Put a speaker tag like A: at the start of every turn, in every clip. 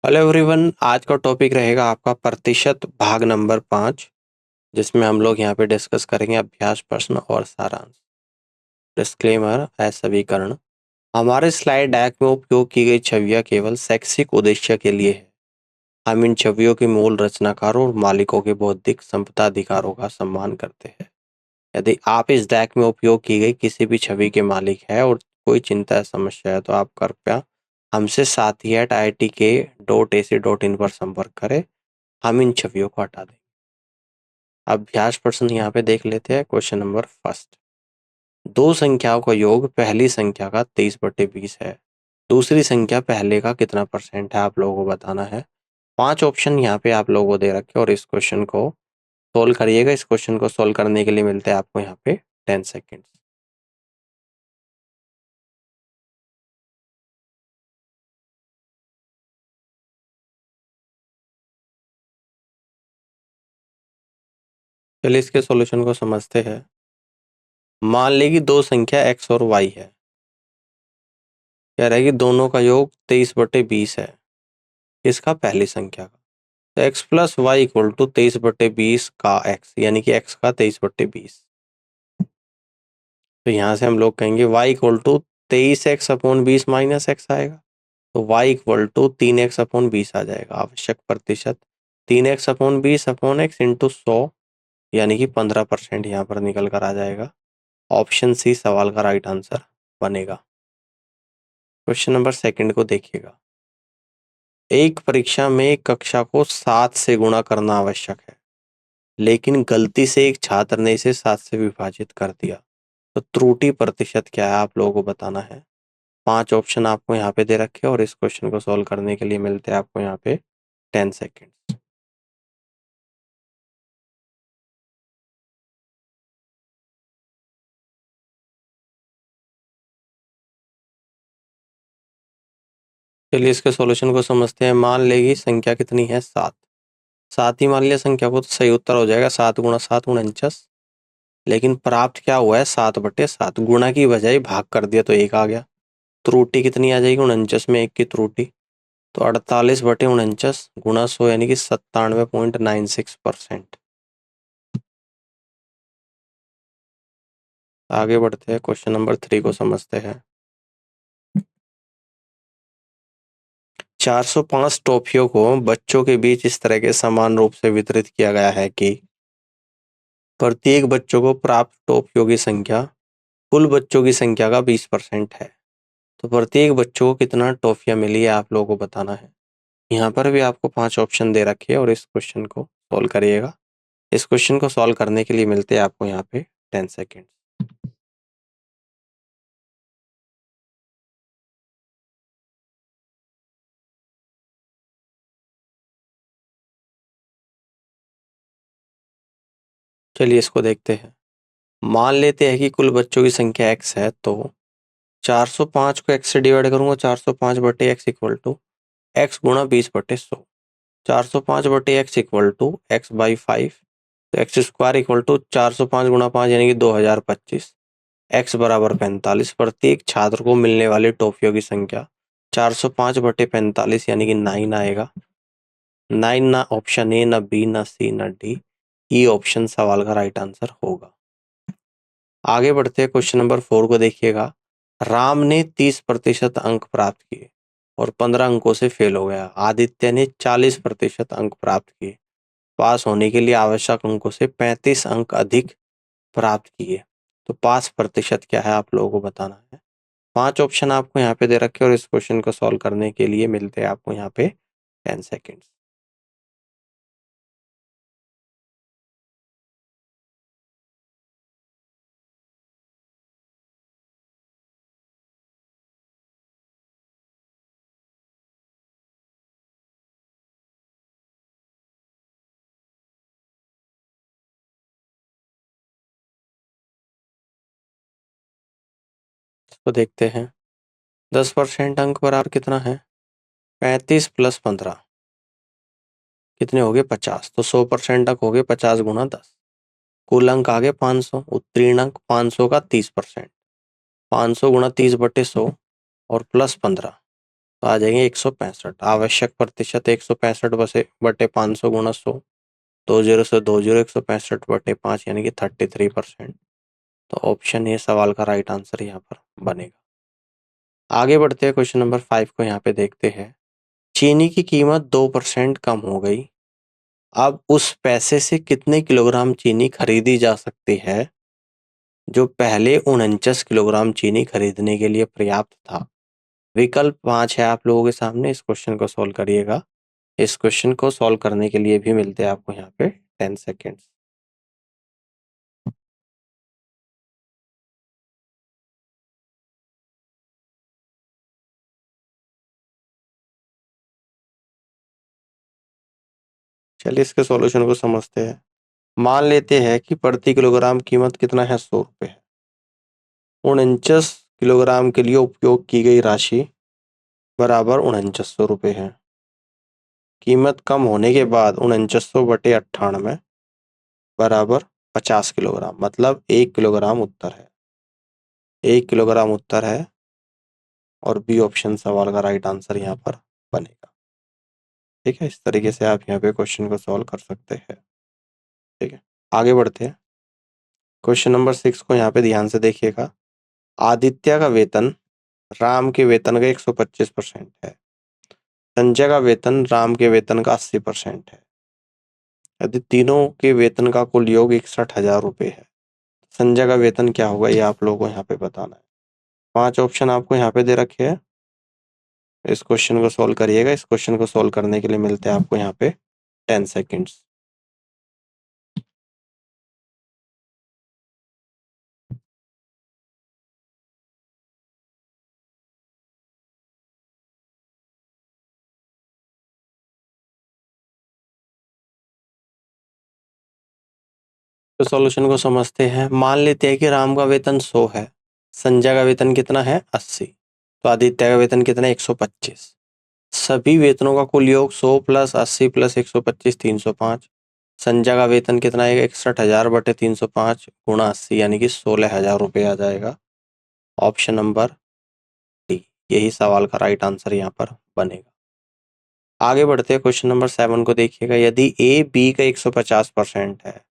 A: Hello everyone, आज का topic रहेगा आपका प्रतिशत भाग नंबर 5, जिसमें हम लोग यहाँ पे डिस्कस करेंगे अभ्यास प्रश्न और सारांश। डिस्क्लेमर सवीकरण। हमारे स्लाइड डेक में उपयोग की गई छवियां केवल शैक्षिक उद्देश्य के लिए है। हम इन छवियों के मूल रचनाकारों और मालिकों के बौद्धिक संपदा अधिकारों का सम्मान करते हैं। यदि आप इस डेक में उपयोग की गई किसी भी छवि के मालिक है और कोई चिंता या समस्या है तो आप कृपया हमसे sathi@itk.ac.in पर संपर्क करें। हम इन छवियों को हटा दें। अभ्यास प्रश्न यहाँ पे देख लेते हैं। Question number first. दो संख्याओं का योग पहली संख्या का 23/20 है। दूसरी संख्या पहले का कितना परसेंट है आप लोगों को बताना है। 5 ऑप्शन यहाँ पे आप लोगों को दे रखे और इस क्वेश्चन को सोल्व करिएगा। इस क्वेश्चन को सोल्व करने के लिए मिलते हैं आपको यहाँ पे 10 सेकेंड। चलिए इसके सॉल्यूशन को समझते हैं। मान ली कि दो संख्या x और y है। कह रहा है कि दोनों का योग 23/20 है। इसका पहली संख्या का तो x plus Y equal to 23/20 का x, यानी कि x का 23/20। तो यहाँ से हम लोग कहेंगे y equal to 23x/20 minus x आएगा। तो y इक्वल टू 3x/20 आ जाएगा। आवश्यक प्रतिशत 3x/20 इंटू 100, यानी कि 15% यहाँ पर निकल कर आ जाएगा। ऑप्शन सी सवाल का राइट आंसर बनेगा। क्वेश्चन नंबर सेकंड को देखिएगा। एक परीक्षा में कक्षा को 7 से गुणा करना आवश्यक है, लेकिन गलती से एक छात्र ने इसे 7 से विभाजित कर दिया, तो त्रुटि प्रतिशत क्या है आप लोगों को बताना है। 5 ऑप्शन आपको यहाँ पे दे रखे और इस क्वेश्चन को सॉल्व करने के लिए मिलते हैं आपको यहाँ पे 10 सेकेंड। चलिए इसके सॉल्यूशन को समझते हैं। मान लेगी संख्या कितनी है 7। 7 ही मान लिया संख्या को, तो सही उत्तर हो जाएगा 7 गुणा 7 49। लेकिन प्राप्त क्या हुआ है 7/7। गुणा की बजाय भाग कर दिया तो 1 आ गया। त्रुटि कितनी आ जाएगी 49 में 1 की त्रुटि, तो 48/49 गुणा 100, यानी कि 97.96%। आगे बढ़ते हैं, क्वेश्चन नंबर 3 को समझते हैं। 405 टॉफियों को बच्चों के बीच इस तरह के समान रूप से वितरित किया गया है कि प्रत्येक बच्चों को प्राप्त टॉफियों की संख्या कुल बच्चों की संख्या का 20% है। तो प्रत्येक बच्चों को कितना टॉफियां मिली है आप लोगों को बताना है। यहाँ पर भी आपको 5 ऑप्शन दे रखे हैं और इस क्वेश्चन को सॉल्व करिएगा। इस क्वेश्चन को सॉल्व करने के लिए मिलते हैं आपको यहाँ पे 10 सेकेंड। चलिए इसको देखते हैं। मान लेते हैं कि कुल बच्चों की संख्या x है, तो 405 को x से डिवाइड करूंगा। 405/x इक्वल टू x गुणा 20/100। 405/x equal to x/5। तो एक्स स्क्वायर इक्वल टू 405 गुणा 5, यानी कि 2025। x बराबर 45। प्रत्येक छात्र को मिलने वाली टॉफियों की संख्या 405/45, यानी कि 9 आएगा। 9 ना ऑप्शन ए, ना बी, ना सी, ना डी। ई ऑप्शन सवाल का राइट आंसर होगा। आगे बढ़ते हैं, क्वेश्चन नंबर 4 को देखिएगा। राम ने 30% अंक प्राप्त किए और 15 अंकों से फेल हो गया। आदित्य ने 40% अंक प्राप्त किए। पास होने के लिए आवश्यक अंकों से 35 अंक अधिक प्राप्त किए, तो पास प्रतिशत क्या है आप लोगों को बताना है। 5 ऑप्शन आपको यहाँ पे दे रखे और इस क्वेश्चन को सॉल्व करने के लिए मिलते हैं आपको यहाँ पे 10 सेकेंड। तो देखते हैं। 10% अंक बराबर कितना है 35 प्लस 15, कितने हो गए 50। तो 100% अंक हो गए 50 गुणा 10। कुल अंक आ गए 500। उत्तीर्ण अंक 500 का 30%। 500 गुणा 30/100 और प्लस 15, तो आ जाएंगे 165। आवश्यक प्रतिशत 165 बटे 500 गुणा 100, 20 से 20 165 बटे 5 यानी कि 33%। तो ऑप्शन ए सवाल का राइट आंसर यहाँ पर बनेगा। आगे बढ़ते हैं, क्वेश्चन नंबर 5 को यहाँ पे देखते हैं। चीनी की कीमत 2% कम हो गई, अब उस पैसे से कितने किलोग्राम चीनी खरीदी जा सकती है जो पहले 49 किलोग्राम चीनी खरीदने के लिए पर्याप्त था। विकल्प 5 है आप लोगों के सामने, इस क्वेश्चन को सॉल्व करिएगा। इस क्वेश्चन को सॉल्व करने के लिए भी मिलते हैं आपको यहाँ पे 10 सेकेंड्स। चलिए इसके सॉल्यूशन को समझते हैं। मान लेते हैं कि प्रति किलोग्राम कीमत कितना है, 100 रुपये है। 49 किलोग्राम के लिए उपयोग की गई राशि बराबर 4900 रुपये है। कीमत कम होने के बाद 4900 बटे 98 बराबर 50 किलोग्राम, मतलब 1 किलोग्राम उत्तर है। 1 किलोग्राम उत्तर है और बी ऑप्शन सवाल का राइट आंसर यहाँ पर बनेगा। ठीक है, इस तरीके से आप यहाँ पे क्वेश्चन को सॉल्व कर सकते हैं। ठीक है, आगे बढ़ते हैं। क्वेश्चन नंबर 6 को यहाँ पे ध्यान से देखिएगा। आदित्य का वेतन राम के वेतन का 125% है। संजय का वेतन राम के वेतन का 80% है। यदि तीनों के वेतन का कुल योग 61,000 रुपये है, संजय का वेतन क्या होगा, ये आप लोगों को यहाँ पे बताना है। 5 ऑप्शन आपको यहाँ पे दे रखे हैं। इस क्वेश्चन को सॉल्व करिएगा। इस क्वेश्चन को सॉल्व करने के लिए मिलते हैं आपको यहाँ पे 10 सेकेंड्स। तो सॉल्यूशन को समझते हैं। मान लेते हैं कि राम का वेतन 100 है, संजय का वेतन कितना है 80, तो आदित्य का वेतन कितना है 125। सभी वेतनों का कुल योग 100 प्लस 80 प्लस 125 305। संजय का वेतन कितना है 61,000 बटे 305 गुणा 80 यानी कि 16,000 रुपये आ जाएगा। ऑप्शन नंबर डी यही सवाल का राइट आंसर यहाँ पर बनेगा। आगे बढ़ते हैं, क्वेश्चन नंबर 7 को देखिएगा। यदि ए बी का 150% है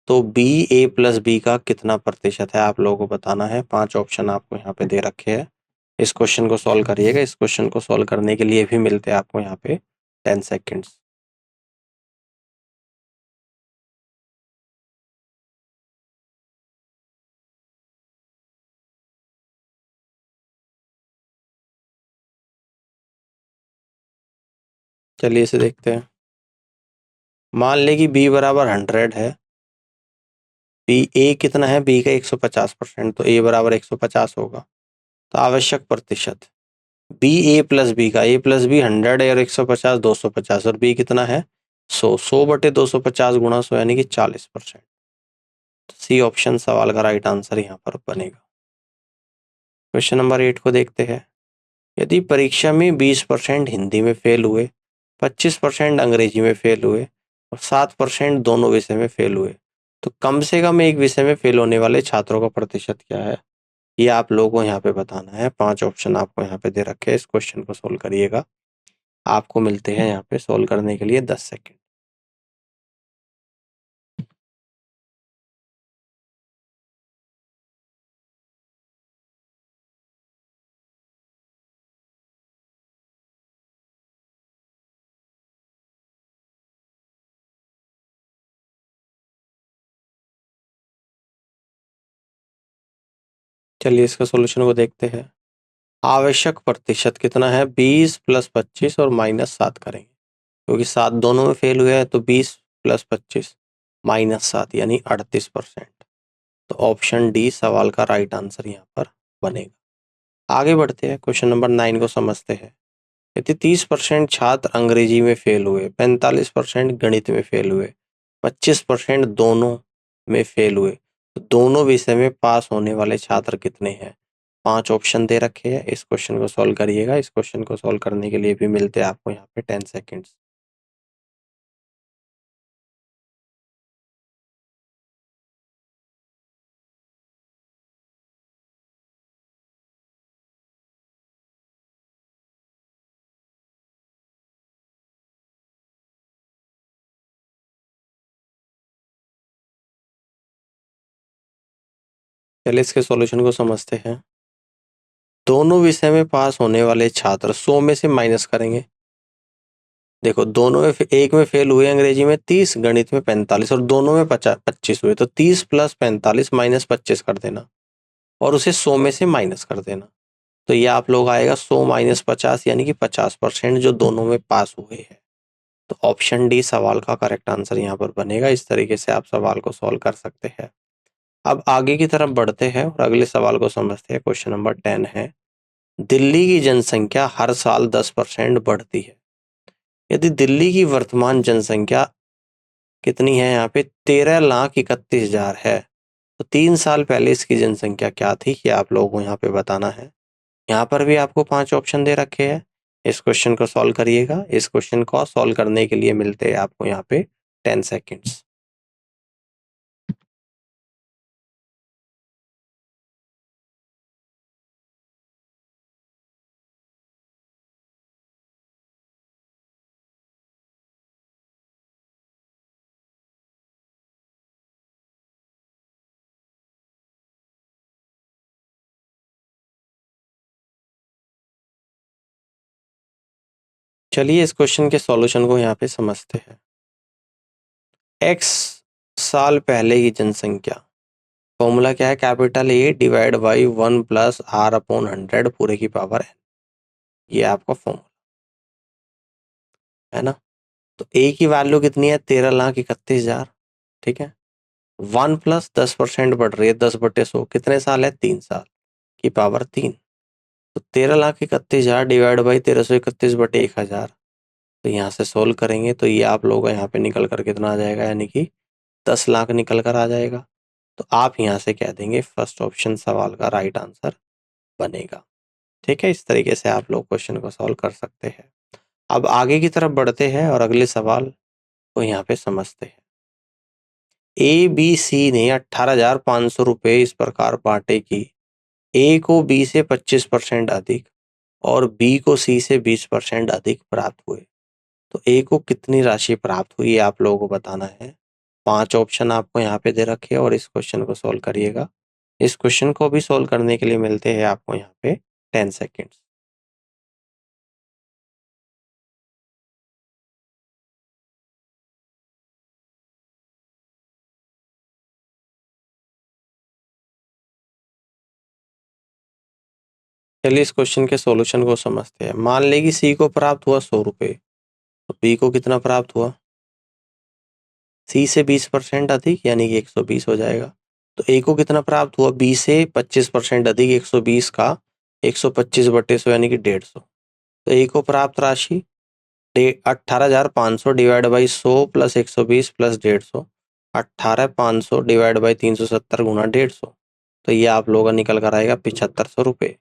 A: तो बी ए प्लस बी का कितना प्रतिशत है, आप लोगों को बताना है। 5 ऑप्शन आपको यहाँ पे दे रखे हैं। इस क्वेश्चन को सॉल्व करिएगा। इस क्वेश्चन को सॉल्व करने के लिए भी मिलते हैं आपको यहाँ पे 10 सेकेंड्स। चलिए इसे देखते हैं। मान ले कि बी बराबर 100 है, बी ए कितना है, बी का 150%, तो ए बराबर 150 होगा। तो आवश्यक प्रतिशत बी ए प्लस बी का, ए प्लस बी 100 है और 150 250, और बी कितना है 100, 100 बटे 250 गुणा 100 यानी कि 40%। सी ऑप्शन सवाल का राइट आंसर यहाँ पर बनेगा। क्वेश्चन नंबर 8 को देखते हैं। यदि परीक्षा में 20% हिंदी में फेल हुए, 25% अंग्रेजी में फेल हुए और 7% दोनों विषय में फेल हुए, तो कम से कम एक विषय में फेल होने वाले छात्रों का प्रतिशत क्या है, ये आप लोगों को यहाँ पे बताना है। 5 ऑप्शन आपको यहाँ पे दे रखे हैं। इस क्वेश्चन को सोल्व करिएगा। आपको मिलते हैं यहाँ पे सोल्व करने के लिए 10 सेकेंड। चलिए इसका सोल्यूशन को देखते हैं। आवश्यक प्रतिशत कितना है, 20 प्लस 25 और माइनस 7 करेंगे, क्योंकि 7 दोनों में फेल हुए हैं, तो 20 प्लस 25 माइनस 7 यानी 38%। तो ऑप्शन डी सवाल का राइट आंसर यहाँ पर बनेगा। आगे बढ़ते हैं, क्वेश्चन नंबर 9 को समझते हैं। यदि 30% छात्र अंग्रेजी में फेल हुए, 45% गणित में फेल हुए, 25% दोनों में फेल हुए, तो दोनों विषय में पास होने वाले छात्र कितने हैं। 5 ऑप्शन दे रखे हैं। इस क्वेश्चन को सॉल्व करिएगा। इस क्वेश्चन को सॉल्व करने के लिए भी मिलते हैं आपको यहाँ पे 10 सेकेंड्स। चलिए इसके सॉल्यूशन को समझते हैं। दोनों विषय में पास होने वाले छात्र 100 में से माइनस करेंगे। देखो दोनों में एक में फेल हुए अंग्रेजी में 30, गणित में 45 और दोनों में 25 हुए, तो 30 + 45 - 25 कर देना और उसे 100 में से माइनस कर देना। तो ये आप लोग आएगा 100 - 50 यानी कि 50% जो दोनों में पास हुए हैं। तो ऑप्शन डी सवाल का करेक्ट आंसर यहाँ पर बनेगा। इस तरीके से आप सवाल को सॉल्व कर सकते हैं। अब आगे की तरफ बढ़ते हैं और अगले सवाल को समझते हैं। क्वेश्चन नंबर 10 है, दिल्ली की जनसंख्या हर साल 10% बढ़ती है। यदि दिल्ली की वर्तमान जनसंख्या कितनी है, यहाँ पे 13,31,000 है, तो 3 साल पहले इसकी जनसंख्या क्या थी, ये आप लोगों को यहाँ पे बताना है। यहाँ पर भी आपको 5 ऑप्शन दे रखे हैं। इस क्वेश्चन को सॉल्व करिएगा। इस क्वेश्चन को सॉल्व करने के लिए मिलते हैं आपको यहाँ पे 10 सेकेंड्स। चलिए इस क्वेश्चन के सॉल्यूशन को यहाँ पे समझते हैं। x साल पहले की जनसंख्या, फॉर्मूला क्या है, capital A divide by 1 + r/100 पूरे की पावर n। ये आपका फॉर्मूला है ना। तो A की वैल्यू कितनी है, 13,31,000, ठीक है। 1 + 10% बढ़ रही है, 10/100, कितने साल है, 3 साल की पावर 3। तो 13,31,000 डिवाइड बाई 1331/1000। तो यहाँ से सोल्व करेंगे तो ये आप लोगों का यहाँ पे निकल कर कितना आ जाएगा, यानी कि 10 लाख निकल कर आ जाएगा। तो आप यहाँ से कह देंगे फर्स्ट ऑप्शन सवाल का राइट आंसर बनेगा। ठीक है, इस तरीके से आप लोग क्वेश्चन को सॉल्व कर सकते हैं। अब आगे की तरफ बढ़ते हैं और अगले सवाल को यहाँ पे समझते हैं। ए बी सी ने 18,500 रुपये इस प्रकार बांटे कि ए को बी से 25% अधिक और बी को सी से 20% अधिक प्राप्त हुए। तो ए को कितनी राशि प्राप्त हुई, आप लोगों को बताना है। 5 ऑप्शन आपको यहाँ पे दे रखे हैं और इस क्वेश्चन को सॉल्व करिएगा। इस क्वेश्चन को भी सॉल्व करने के लिए मिलते हैं आपको यहाँ पे 10 सेकेंड्स। चलिए इस क्वेश्चन के सॉल्यूशन को समझते हैं। मान लें कि सी को प्राप्त हुआ 100 रुपये, तो बी को कितना प्राप्त हुआ, सी से 20% अधिक यानी कि 120 हो जाएगा। तो ए को कितना प्राप्त हुआ, बी से 25% अधिक 120 का 125/100 यानी कि 150। तो ए को प्राप्त राशि 18,500 डिवाइड बाई 100 + 120 + 150, 18,500 डिवाइड बाई 370 गुणा 150। तो ये आप लोगों का निकल कर आएगा 7,500 रुपये।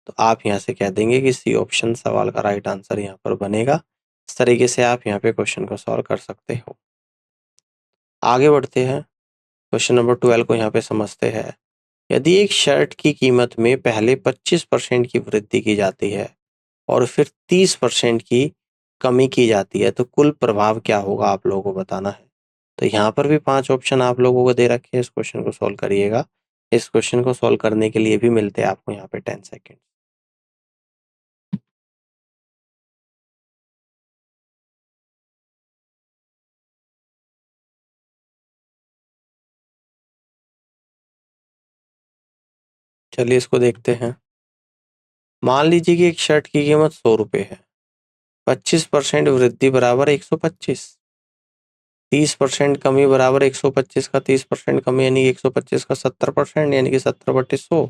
A: तो आप यहाँ से कह देंगे कि सी ऑप्शन सवाल का राइट आंसर यहाँ पर बनेगा। इस तरीके से आप यहाँ पे क्वेश्चन को सॉल्व कर सकते हो। आगे बढ़ते हैं, क्वेश्चन नंबर 12 को यहाँ पे समझते हैं। यदि एक शर्ट की कीमत में पहले 25% की वृद्धि की जाती है और फिर 30% की कमी की जाती है, तो कुल प्रभाव क्या होगा, आप लोगों को बताना है। तो यहाँ पर भी 5 ऑप्शन आप लोगों को दे रखे हैं। इस क्वेश्चन को सॉल्व करिएगा। इस क्वेश्चन को सॉल्व करने के लिए भी मिलते हैं आपको यहाँ पे 10 सेकेंड। चलिए इसको देखते हैं। मान लीजिए कि एक शर्ट की कीमत 100 रुपये है। 25% वृद्धि बराबर 125, 30% कमी बराबर 125 का 30% कमी यानी 125 का 70% यानी कि 70/100।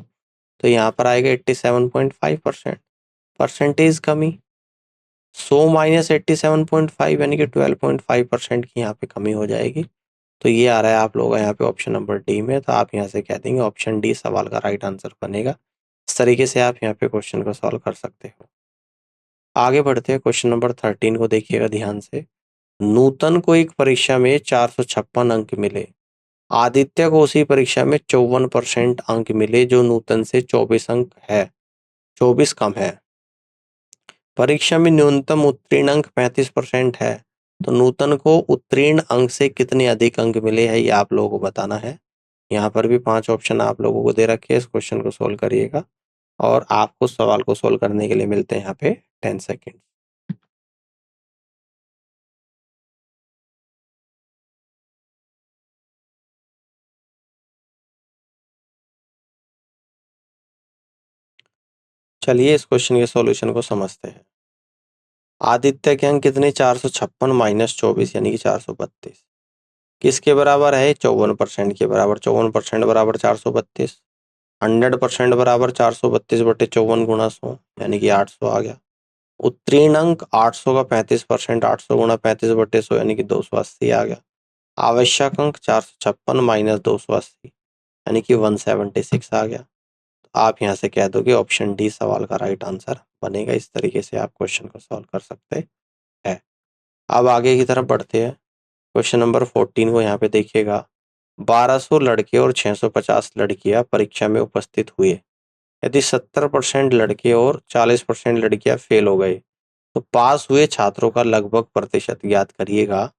A: तो यहाँ पर आएगा 87.5%। परसेंटेज कमी 100 - 87.5 यानी कि 12.5% की यहाँ पे कमी हो जाएगी। तो ये आ रहा है आप लोगों का यहाँ पे ऑप्शन नंबर डी में। तो आप यहाँ से कह देंगे ऑप्शन डी सवाल का राइट आंसर बनेगा। इस तरीके से आप यहाँ पे क्वेश्चन को सॉल्व कर सकते हो। आगे बढ़ते हैं, क्वेश्चन नंबर 13 को देखिएगा ध्यान से। नूतन को एक परीक्षा में 456 अंक मिले। आदित्य को उसी परीक्षा में 54% अंक मिले जो नूतन से 24 अंक है, 24 कम है। परीक्षा में न्यूनतम उत्तीर्ण अंक 35% है, तो नूतन को उत्तीर्ण अंक से कितने अधिक अंक मिले हैं, ये आप लोगों को बताना है। यहाँ पर भी 5 ऑप्शन आप लोगों को दे रखे हैं, इस क्वेश्चन को सोल्व करिएगा और आपको सवाल को सोल्व करने के लिए मिलते हैं यहाँ पे 10 सेकेंड। चलिए इस क्वेश्चन के सॉल्यूशन को समझते हैं। आदित्य के अंक कितने? 456 माइनस 24 यानी कि 432 किसके बराबर है? 54% के बराबर। 54% बराबर 432। 100% बराबर 432/54 गुणा 100 यानी कि 800 आ गया। उत्तीर्ण अंक 800 का 35%, 800 गुणा 35/100 यानी कि 280 आ गया। आवश्यक अंक 456 माइनस 280 यानी कि 176 आ गया। आप यहाँ से कह दो कि ऑप्शन डी सवाल का राइट आंसर बनेगा। इस तरीके से आप क्वेश्चन को सॉल्व कर सकते हैं। अब आगे की तरफ बढ़ते हैं। क्वेश्चन नंबर 14 को यहाँ पे देखिएगा। 1200 लड़के और 650 लड़कियां परीक्षा में उपस्थित हुए। यदि 70% लड़के और 40% लड़कियां फेल हो गए तो पास हुए छात्रों का लगभग प्रतिशत ज्ञात करिएगा।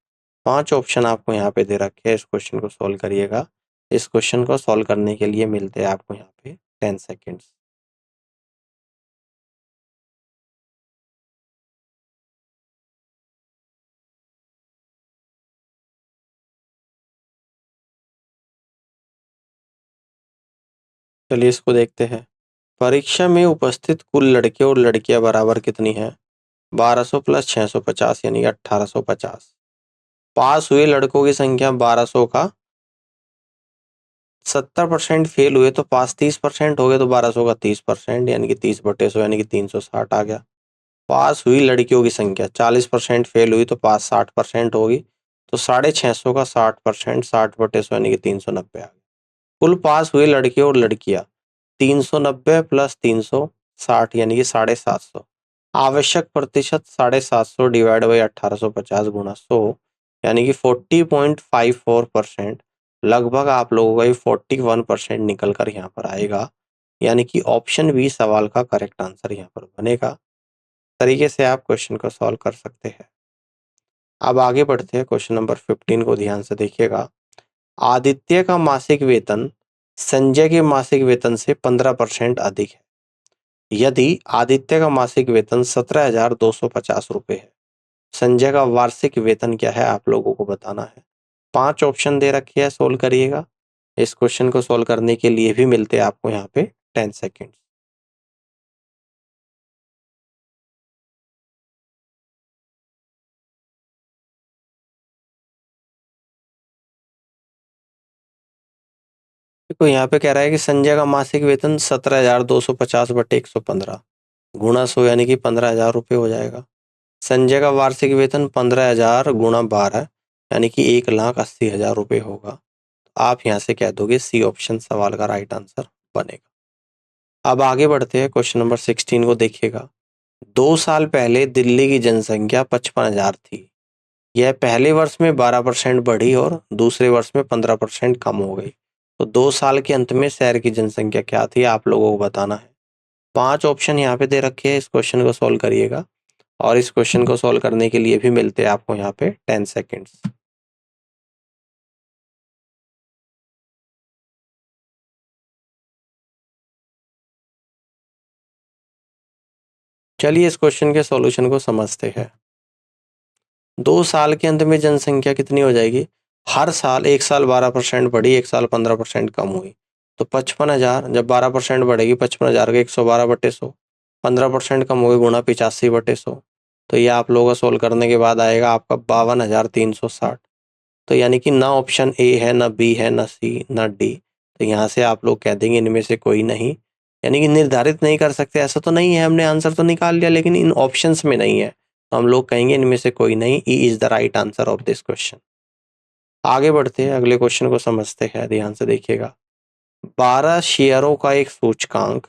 A: 5 ऑप्शन आपको यहाँ पे दे रखे हैं, इस क्वेश्चन को सॉल्व करिएगा। इस क्वेश्चन को सॉल्व करने के लिए मिलते हैं आपको यहाँ पे 10 सेकेंड्स। चलिए इसको देखते हैं। परीक्षा में उपस्थित कुल लड़के और लड़कियां बराबर कितनी हैं? 1200 प्लस 650 यानी 1850। पास हुए लड़कों की संख्या 1200 का 70% फेल हुए तो पास 30% हो गए, तो 1200 का 30% यानी कि 30/100 यानी कि 360 आ गया। पास हुई लड़कियों की संख्या 40% फेल हुई तो पास 60% होगी, तो 650 का 60%, 60/100 यानी कि 390 आ गया। कुल पास हुए लड़के और लड़कियां 390 प्लस 360 यानी कि 750। आवश्यक प्रतिशत 750 डिवाइड बाई 1850 गुणा 100 यानी कि 40.54%। लगभग आप लोगों का ये 41% निकल कर यहाँ पर आएगा, यानी कि ऑप्शन बी सवाल का करेक्ट आंसर यहाँ पर बनेगा। तरीके से आप क्वेश्चन को सॉल्व कर सकते हैं। अब आगे बढ़ते हैं। क्वेश्चन नंबर 15 को ध्यान से देखिएगा। आदित्य का मासिक वेतन संजय के मासिक वेतन से 15% अधिक है। यदि आदित्य का मासिक वेतन 17,250 रुपये है, संजय का वार्षिक वेतन क्या है आप लोगों को बताना है। 5 ऑप्शन दे रखे हैं, सोल्व करिएगा। इस क्वेश्चन को सोल्व करने के लिए भी मिलते हैं आपको यहाँ पे 10 सेकेंड। देखो यहाँ पे कह रहा है कि संजय का मासिक वेतन 17,250/115 गुणा 100 यानी कि 15,000 रुपये हो जाएगा। संजय का वार्षिक वेतन 15,000 गुणा 12 यानी कि 1,80,000 रुपये होगा। आप यहाँ से कह दोगे सी ऑप्शन सवाल का राइट आंसर बनेगा। अब आगे बढ़ते हैं। क्वेश्चन नंबर 16 को देखिएगा। 2 साल पहले दिल्ली की जनसंख्या 55,000 थी। यह पहले वर्ष में 12% बढ़ी और दूसरे वर्ष में 15% कम हो गई। तो 2 साल के अंत में शहर की जनसंख्या क्या थी आप लोगों को बताना है। 5 ऑप्शन यहाँ पे दे रखे हैं, इस क्वेश्चन को सोल्व करिएगा और इस क्वेश्चन को सोल्व करने के लिए भी मिलते हैं आपको यहाँ पे 10 सेकेंड्स। चलिए इस क्वेश्चन के सॉल्यूशन को समझते हैं। 2 साल के अंत में जनसंख्या कितनी हो जाएगी? हर साल, एक साल 12% बढ़ी, एक साल 15% कम हुई, तो 55,000 जब 12% बढ़ेगी 55,000 का 112/100, 15% कम होगी गुणा 85/100, तो ये आप लोगों का सोल्व करने के बाद आएगा आपका 52,360। तो यानी कि ना ऑप्शन ए है, ना बी है, ना सी, ना डी। तो यहाँ से आप लोग कह देंगे इनमें से कोई नहीं, यानी कि निर्धारित नहीं कर सकते ऐसा तो नहीं है, हमने आंसर तो निकाल लिया लेकिन इन ऑप्शंस में नहीं है, तो हम लोग कहेंगे इनमें से कोई नहीं, E is the right answer of this question. आगे बढ़ते हैं, अगले क्वेश्चन को समझते हैं। ध्यान से देखिएगा। 12 शेयरों का एक सूचकांक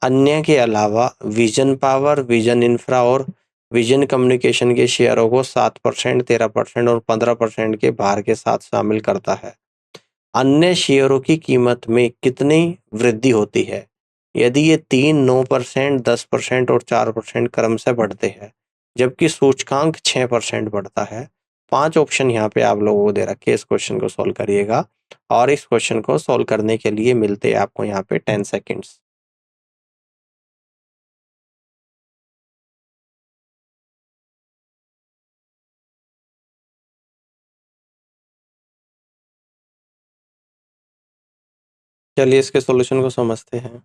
A: अन्य के अलावा विजन पावर, विजन इंफ्रा और विजन कम्युनिकेशन के शेयरों को 7%, 13% और 15% के भार के साथ शामिल करता है। अन्य शेयरों की कीमत में कितनी वृद्धि होती है यदि ये 3, 9%, 10% और 4% क्रम से बढ़ते हैं, जबकि सूचकांक 6% बढ़ता है? 5 ऑप्शन यहाँ पे आप लोगों को दे रखे हैं, इस क्वेश्चन को सोल्व करिएगा और इस क्वेश्चन को सोल्व करने के लिए मिलते हैं आपको यहाँ पे 10 सेकेंड्स। चलिए इसके सॉल्यूशन को समझते हैं।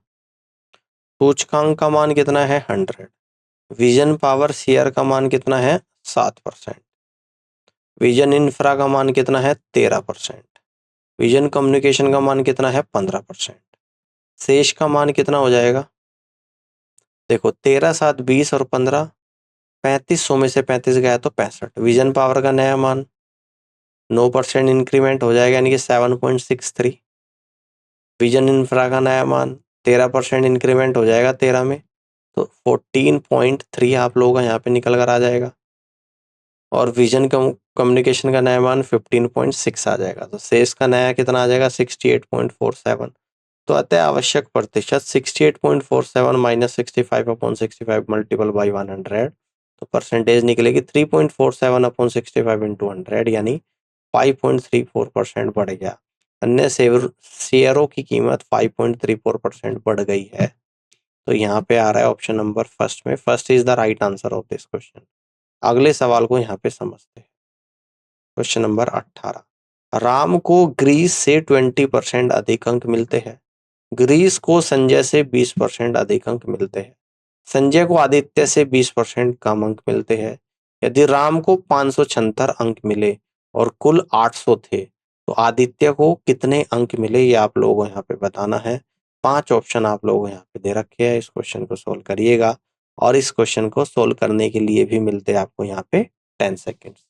A: सूचकांक का मान कितना है 100, विजन पावर शेयर का मान कितना है 7%, विजन इंफ्रा का मान कितना है 13%, विजन कम्युनिकेशन का मान कितना है 15%, शेष का मान कितना हो जाएगा, देखो 13 7 20 और 15, 3500 में से 35 गया तो 65। विजन पावर का नया मान 9% इंक्रीमेंट हो जाएगा यानी कि 7.63। विजन इंफ्रा का नया मान 13% इंक्रीमेंट हो जाएगा 13 में तो 14.3 आप लोगों का यहाँ पे निकल कर आ जाएगा और विजन कम्युनिकेशन का नया मान 15.6 आ जाएगा। तो शेष का नया कितना आ जाएगा 68.47। तो अतः आवश्यक प्रतिशत 68.47 माइनस 65/65 मल्टीपल बाई 100 तो परसेंटेज निकलेगी 3.47/65 इंटू 100 यानी 5.34% बढ़ गया। अन्य शेयरों की कीमत 5.34% बढ़ गई है। तो यहाँ पे आ रहा है ऑप्शन नंबर फर्स्ट में, first is the right answer of this question. अगले सवाल को यहाँ पे समझते हैं। क्वेश्चन नंबर 18, राम को ग्रीस से 20% अधिक अंक मिलते हैं, ग्रीस को संजय से 20% अधिक अंक मिलते हैं, संजय को आदित्य से 20% कम अंक मिलते हैं। यदि राम को 576 अंक मिले और कुल 800 थे तो आदित्य को कितने अंक मिले, ये आप लोगों को यहाँ पे बताना है। 5 ऑप्शन आप लोगों को यहाँ पे दे रखे हैं, इस क्वेश्चन को सोल्व करिएगा और इस क्वेश्चन को सोल्व करने के लिए भी मिलते हैं आपको यहाँ पे 10 सेकेंड्स।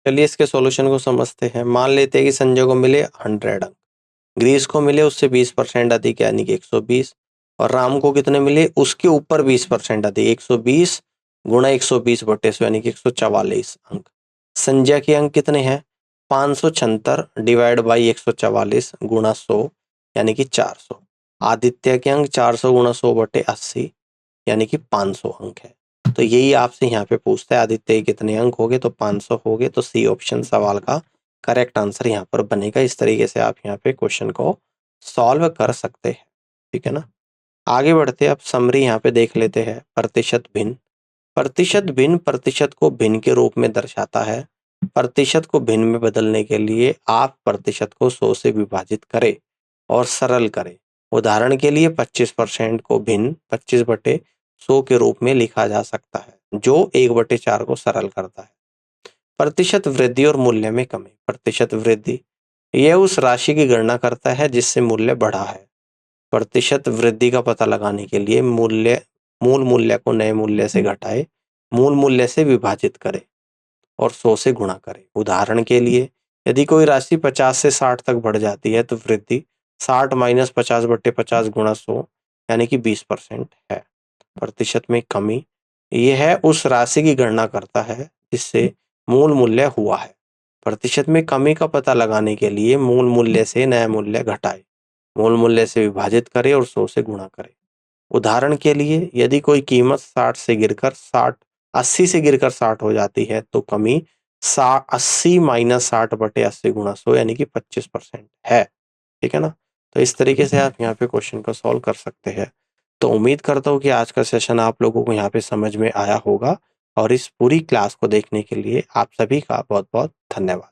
A: चलिए इसके सॉल्यूशन को समझते हैं। मान लेते हैं कि संजय को मिले 100 अंक, ग्रीस को मिले उससे 20% अधिक यानी कि 120 और राम को कितने मिले उसके ऊपर 20% अधिक 120 गुणा 120/100 यानी कि 144 अंक। संजय के अंक कितने हैं 576 डिवाइड बाई 144 गुणा 100 यानी कि 400। आदित्य के अंक 400 गुणा 100/80 यानी कि 500 अंक है। तो यही आपसे यहाँ पे पूछता है आदित्य के कितने अंक हो गए, तो 500 हो गए। तो सी ऑप्शन सवाल का करेक्ट आंसर यहाँ पर बनेगा। इस तरीके से आप यहाँ पे क्वेश्चन को सॉल्व कर सकते हैं, ठीक है ना। आगे बढ़ते हैं, अब समरी यहाँ पे देख लेते हैं। प्रतिशत भिन्न, प्रतिशत भिन्न प्रतिशत को भिन्न के रूप में दर्शाता है। प्रतिशत को भिन्न में बदलने के लिए आप प्रतिशत को 100 से विभाजित करें और सरल करें। उदाहरण के लिए 25% को भिन्न 25/100 के रूप में लिखा जा सकता है जो 1/4 को सरल करता है। प्रतिशत वृद्धि और मूल्य में कमी, प्रतिशत वृद्धि यह उस राशि की गणना करता है जिससे मूल्य बढ़ा है। प्रतिशत वृद्धि का पता लगाने के लिए मूल मूल्य को नए मूल्य से घटाए, मूल मूल्य से विभाजित करें और 100 से गुणा करें। उदाहरण के लिए यदि कोई राशि 50 से 60 तक बढ़ जाती है तो वृद्धि 60 माइनस 50/50 गुणा 100 यानी कि 20% है। प्रतिशत में कमी यह उस राशि की गणना करता है जिससे मूल मूल्य हुआ है। प्रतिशत में कमी का पता लगाने के लिए मूल मूल्य से नया मूल्य घटाए, मूल मूल्य से विभाजित करें और 100 से गुणा करें। उदाहरण के लिए यदि कोई कीमत 80 से गिरकर 60 हो जाती है तो कमी 80 माइनस 60/80 गुणा 100 यानी कि 25% है, ठीक है ना। तो इस तरीके से आप यहाँ पे क्वेश्चन को सॉल्व कर सकते हैं। तो उम्मीद करता हूँ कि आज का सेशन आप लोगों को यहाँ पे समझ में आया होगा और इस पूरी क्लास को देखने के लिए आप सभी का बहुत बहुत धन्यवाद।